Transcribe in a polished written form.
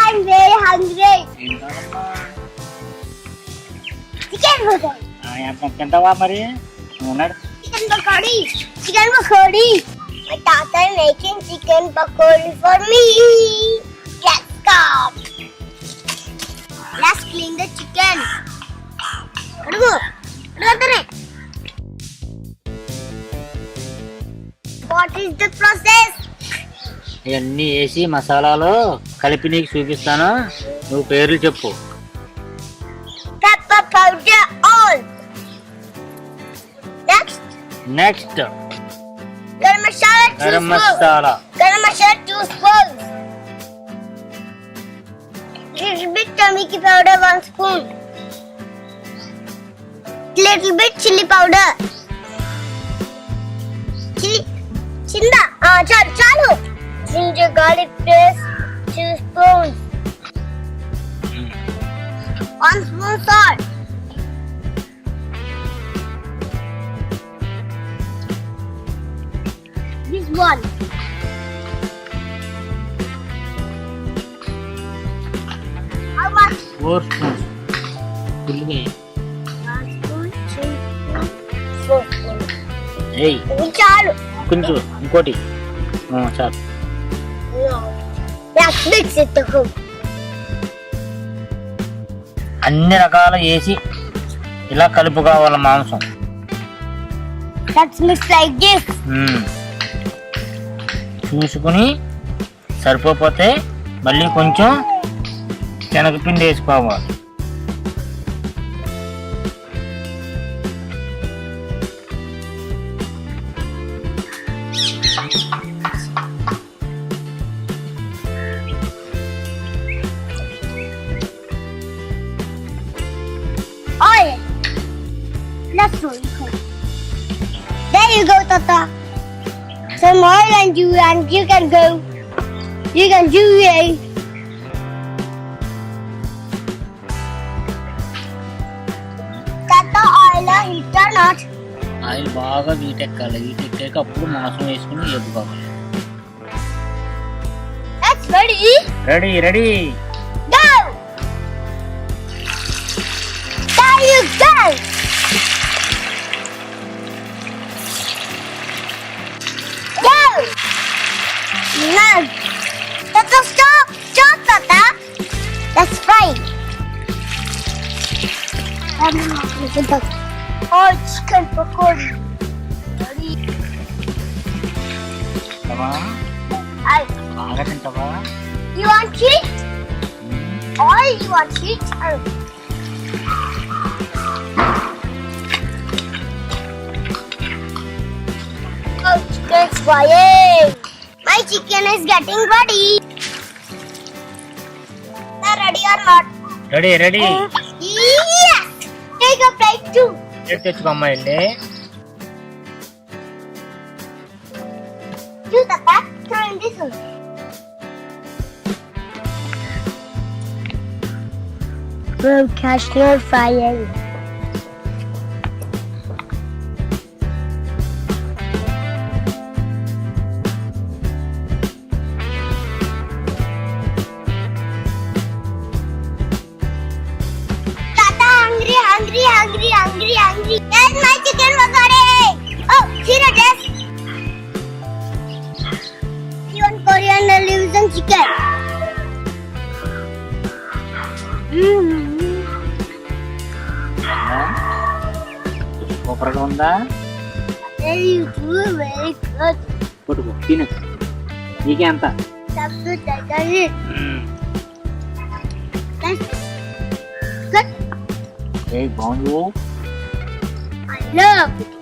I'm very hungry. Chicken burger. తింటావా మరి? Chicken pakora. Chicken pakora. My tata is making chicken pakora for me. Let's go. Let's clean the chicken. What is the process? ఇవన్నీ వేసి మసాలాలు కలిపి నీకు చూపిస్తాను, నువ్వు పేర్లు చెప్పు. Pepper powder all. Next Garam masala 2 garam spoons. Masala, Garam masala 2 spoons. Little bit turmeric powder 1 spoon. Little bit chili powder. Chinda. Chalu. Ginger garlic paste 2 spoons. 1 spoon salt. This one. How much? 4 spoons. ఫుల్గా 1 spoon, 2 spoon, 4 spoon. ఏయ్ Chalu. కొంచెం ఇంకోటి చాలు. No. Let's mix it to cook. అన్ని రకాలు వేసి ఇలా కలుపుకోవాలి మాంసం. Let's mix like this. చూసుకుని సరిపోతే మళ్ళీ కొంచెం శనగపిండి వేసుకోవాలి. Oil. Let's roll it. There you go, Tata. Some oil and you can go. You can do it. Tata, oil or heat or not? Oil బాగా వీటెక్కాలి. వీటెక్కాక అప్పుడు మాంసం వేసుకుని వేపుకోవాలి. That's ready. Ready. Go. There you go. Go. Now, Tata, stop, Tata. That's fine. Oh, chicken pakora. బాగా తింటావా? You want cheese? Or you want cheese? Oh, chicken's frying. My chicken is getting ready. Are ready or not? Ready. Yes. Take a plate too. తెచ్చుకో అమ్మా వెళ్ళి. Do the pack. Throw in this one. Broadcaster frying. Hungry. There's my chicken pakora. Oh, here it is. You want coriander leaves and chicken? సూపర్గా ఉందా? Very good. పట్టుకో తిను. నీకే అంత. That's good. That's it. That's good. బాగుంది. I love it.